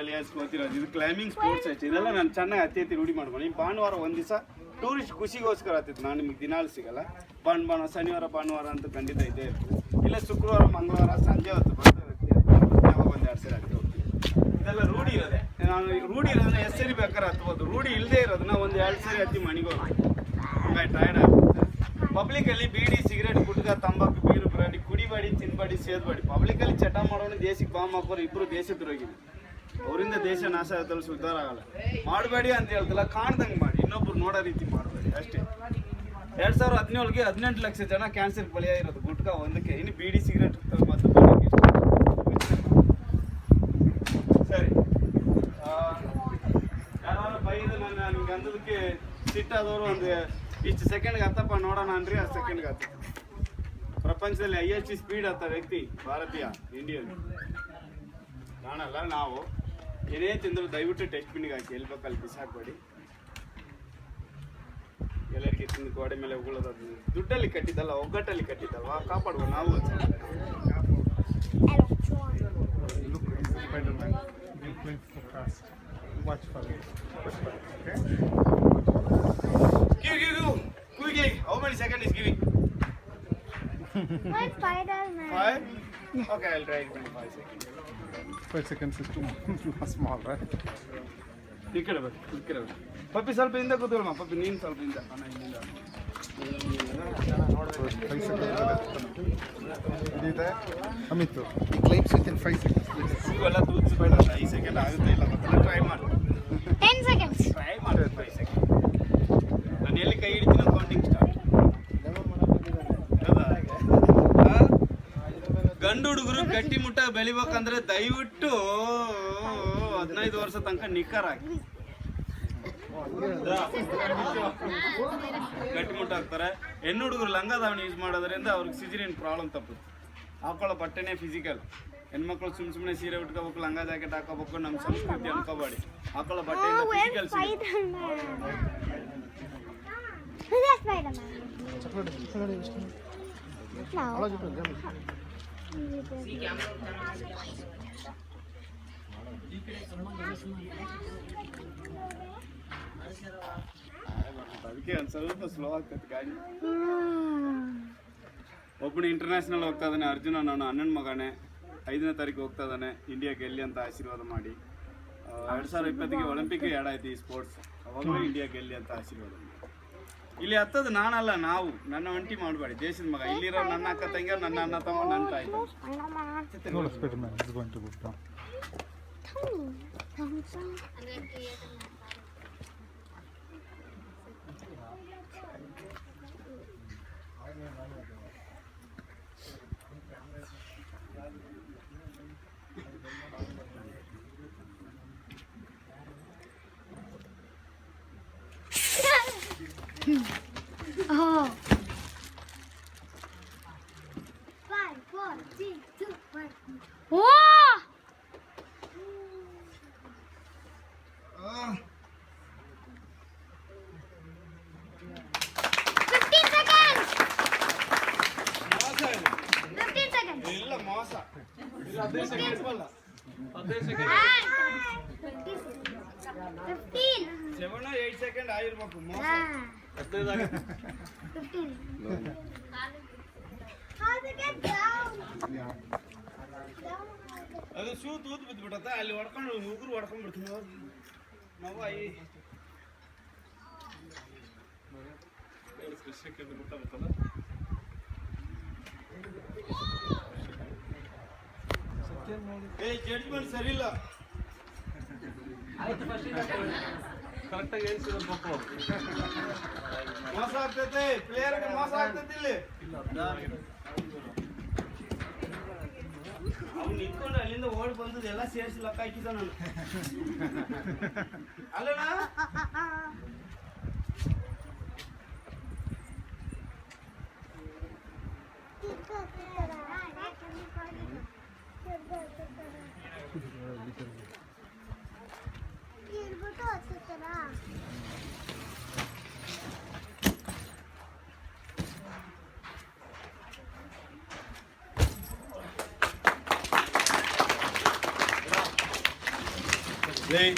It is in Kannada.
ಅಲಿಯಾಸ್ ಗೊತ್ತಿರೋದು ಇದು ಕ್ಲೈಂಬಿಂಗ್ ಸ್ಪೋರ್ಟ್ಸ್ ಐತಿ. ಇದೆಲ್ಲ ನಾನು ಚೆನ್ನಾಗಿ ಅತಿ ರೂಢಿ ಮಾಡ್ಕೊಂಡು ಈ ಭಾನುವಾರ ಒಂದು ದಿವಸ ಟೂರಿಸ್ಟ್ ಖುಷಿಗೋಸ್ಕರ ಆಗ್ತಿತ್ತು. ನಾನು ನಿಮಗೆ ದಿನಾಲು ಸಿಗಲ್ಲ. ಭಾನುವಾರ ಶನಿವಾರ ಭಾನುವಾರ ಅಂತ ಖಂಡಿತ ಇದ್ದೇ ಇರ್ತದೆ. ಇಲ್ಲ ಶುಕ್ರವಾರ ಮಂಗಳವಾರ ಸಂಜೆ ಹೊತ್ತು ಬರ್ತಾ ಯಾವಾಗ ಒಂದು 2 ಸರಿ ಆಗ್ತದೆ. ಇದೆಲ್ಲ ರೂಢಿ ಇರೋದೆ. ನಾನು ರೂಢಿ ಇರೋದನ್ನ ಎಷ್ಟು ಸರಿ ಬೇಕಾದ್ರೆ ಹತ್ಬೋದು. ರೂಢಿ ಇಲ್ಲದೆ ಇರೋದನ್ನ ಒಂದು 2 ಸರಿ ಹತ್ತಿ ಮಣಿಗೋದು ಹಂಗಾಗಿ ಟಯರ್ಡ್ ಆಗುತ್ತೆ. ಪಬ್ಲಿಕಲ್ಲಿ ಬೀಡಿ ಸಿಗರೇಟ್ ಗುಟ್ಕ ತಂಬಾಕು ಬೀರು ಬ್ರಾಂಡಿ ಕುಡಿಬೇಡಿ ತಿನ್ಬೇಡಿ ಸೇದ್ಬೇಡಿ. ಪಬ್ಲಿಕಲ್ಲಿ ಚಟ ಮಾಡೋನು ದೇಶಕ್ಕೆ ಬಾಂಬ್ ಹಾಕೋರು ಇಬ್ಬರು ದೇಶದ್ರೋಗಿದ್ರು. ಅವರಿಂದ ದೇಶ ನಾಶ ಆಗೋದ್ರಲ್ಲಿ ಉದ್ಧಾರ ಆಗಲ್ಲ. ಮಾಡಬೇಡಿ ಅಂತ ಹೇಳ್ತಿಲ್ಲ, ಕಾಣ್ದಂಗೆ ಮಾಡಿ, ಇನ್ನೊಬ್ರು ನೋಡೋ ರೀತಿ ಮಾಡಬೇಡಿ ಅಷ್ಟೇ. 2017ಗೆ 18 ಲಕ್ಷ ಜನ ಕ್ಯಾನ್ಸರ್ ಬಲಿಯಾಗಿರೋದು ಗುಟ್ಕ ಒಂದಕ್ಕೆ. ಇನ್ನು ಬೀಡಿ ಸಿಗರೇಟ್ ಮತ್ತು ಸರಿ ಯಾರು ಬೈದು ನಾನು ನಿಮ್ಗೆ ಅಂದದಕ್ಕೆ ಸಿಟ್ಟಾದವರು ಒಂದು ಇಷ್ಟು ಸೆಕೆಂಡ್ಗೆ ಹತ್ತಪ್ಪ ನೋಡೋಣ ಅನ್ರಿ. ಆ ಸೆಕೆಂಡ್ಗೆ ಹತ್ತ. ಪ್ರಪಂಚದಲ್ಲಿ highest ಸ್ಪೀಡ್ ಹತ್ತ ವ್ಯಕ್ತಿ ಭಾರತೀಯ ಇಂಡಿಯನ್ ನಾನಲ್ಲ. ನಾವು ಏನೇ ತಿಂದ್ರು ದಯವಿಟ್ಟು ಡಸ್ಟ್ಬಿನ್ಗೆ ಹಾಕಿ. ಎಲ್ಲಿ ಬೇಕಲ್ಲಿ ಬಿಸಾಕಬೇಡಿ. ಎಲ್ಲರಿಗೆ ತಿಂದು ಗೋಡೆ ಮೇಲೆ ಉಗುಳೋದು ದುಡ್ಡಲ್ಲಿ ಕಟ್ಟಿದ್ದಲ್ಲ, ಒಗ್ಗಟ್ಟಲ್ಲಿ ಕಟ್ಟಿದ್ದಲ್ವಾ, ಕಾಪಾಡುವ ನಾವು. How many seconds is giving? 5? Okay, I'll try 25 seconds. 5 seconds is too small, right? ಈ ಕಡೆ ಬರ್ರಿ. ಪಪ್ಪಿ ಸ್ವಲ್ಪ ಹಿಂದೆ ಕೂತ್ಕೊಳ್ಳಮ್ಮ. ಪಪ್ಪಿ ನೀನು ಸ್ವಲ್ಪ ಹಿಂದೆ. ಹಿಂದಿಂದ 5 seconds. ಇದೆ ಅಮಿತು ಕ್ಲೈಮ್ಸ್ ವಿತ್ ಇನ್ 5 seconds. ಇವೆಲ್ಲ ತೂರಿಸ್ಬೇಡ. 5 ಸೆಕೆಂಡ್ ಆಗುತ್ತೆ ಇಲ್ಲ ಮತ್ತೆ ಟ್ರೈ ಮಾಡಿ. 10 seconds. ಟ್ರೈ ಮಾಡಿ 5 ಸೆಕೆಂಡ್. ನಾನು ಎಲ್ಲಿ ಕೈ ಹಿಡಿತೀನಿ ಕೌಂಟಿಂಗ್ ಸ್ಟಾರ್ಟ್. ಗಂಡು ಹುಡುಗರು ಗಟ್ಟಿ ಮುಟ್ಟ ಬೆಳಿಬೇಕಂದ್ರೆ ದಯವಿಟ್ಟು 15 ವರ್ಷ ತನಕ ನಿಖರಾಗಿ ಗಟ್ಟಿ ಮುಟ್ಟ ಹಾಕ್ತಾರೆ. ಹೆಣ್ಣು ಹುಡುಗರು ಲಂಗ ದಾವಣಿ ಯೂಸ್ ಮಾಡೋದ್ರಿಂದ ಅವ್ರಿಗೆ ಸಿಜರಿನ್ ಪ್ರಾಬ್ಲಮ್ ತಪ್ಪುತ್ತೆ. ಹಾಕೊಳ್ಳೋ ಬಟ್ಟೆನೇ ಫಿಸಿಕಲ್. ಹೆಣ್ಮಕ್ಳು ಸುಮ್ಮನೆ ಸೀರೆ ಉಟ್ಕೋಬೇಕು, ಲಂಗ ಜಾಕೆಟ್ ಹಾಕೋಬೇಕು. ನಮ್ಮ ಸಂಸ್ಕೃತಿ ಅನ್ಕೋಬೇಡಿ. ಹಾಕೊಳ್ಳೋ ಬಟ್ಟೆಯಿಂದ ಫಿಸಿಕಲ್ ಅದಕ್ಕೆ ಒಂದು ಸ್ವಲ್ಪ ಸ್ಲೋ ಆಗ್ತದೆ ಗಾಡಿ. ಒಬ್ಬನು ಇಂಟರ್ನ್ಯಾಷನಲ್ ಹೋಗ್ತಾ ಇದ್ದಾನೆ ಅರ್ಜುನ. ನಾನು ಅಣ್ಣನ ಮಗನೇ 5ನೇ ತಾರೀಕು ಹೋಗ್ತಾ ಇದ್ದಾನೆ. ಇಂಡಿಯಾ ಗೆಲ್ಲಿ ಅಂತ ಆಶೀರ್ವಾದ ಮಾಡಿ. 2020ಗೆ ಒಲಿಂಪಿಕ್ ಆ್ಯಡ್ ಆಯ್ತು ಈ ಸ್ಪೋರ್ಟ್ಸ್. ಅವಾಗಲೂ ಇಂಡಿಯಾ ಗೆಲ್ಲಿ ಅಂತ ಆಶೀರ್ವಾದ ಮಾಡಿ. ಇಲ್ಲಿ ಹತ್ತದು ನಾನಲ್ಲ, ನಾವು. ನನ್ನ ಒಂಟಿ ಮಾಡಬೇಡಿ. ದೇಶದ ಮಗ. ಇಲ್ಲಿರೋ ನನ್ನ ಅಕ್ಕ ತಂಗಿಯರು, ನನ್ನ ಅಣ್ಣ ತಮ್ಮ, ನನ್ನ ತಾಯಿ. Oh. 5, 4, 3, 2, 1. Wow! 15 seconds. 15 seconds. ಇಲ್ಲ ಮೋಸ. ಇಲ್ಲ 15 ಸೆಕೆಂಡ್ಸ್ ಅಲ್ಲ. 15 ಸೆಕೆಂಡ್. 15. 7 or 8 ಸೆಕೆಂಡ್ ಆಗಿರ್ಬೇಕು ಮೋಸ. 15. ಅದು ಶೂ ತೂತ್ ಬಿದ್ದುಬಿಟ್ಟತ್ತ. ಅಲ್ಲಿ ಹೊಡ್ಕೊಂಡು ಉಗುರು ಹೊಡ್ಕೊಂಡು ಬಿಡ್ತೀನಿ ನಾವು. ಜಡ್ಜ್ಮೆಂಟ್ ಸರಿ ಇಲ್ಲ. ಕರೆಕ್ಟಾಗಿ ಹೇಳ್ಸಿದ ಮಕ್ಕಳು ಮೋಸ ಆಗ್ತೈತೆ. ಪ್ಲೇಯರ್ಗೆ ಮೋಸ ಆಗ್ತೈತಿ ಇಲ್ಲಿ. ಅವ್ನು ನಿಂತ್ಕೊಂಡು ಅಲ್ಲಿಂದ ಓಡಿ ಬಂದದ್ದು ಎಲ್ಲ ಸೇರಿಸಿ ಲೆಕ್ಕ ಹಾಕಿದ ನಾನು. ಅಲ್ಲಣ್ಣ Ready?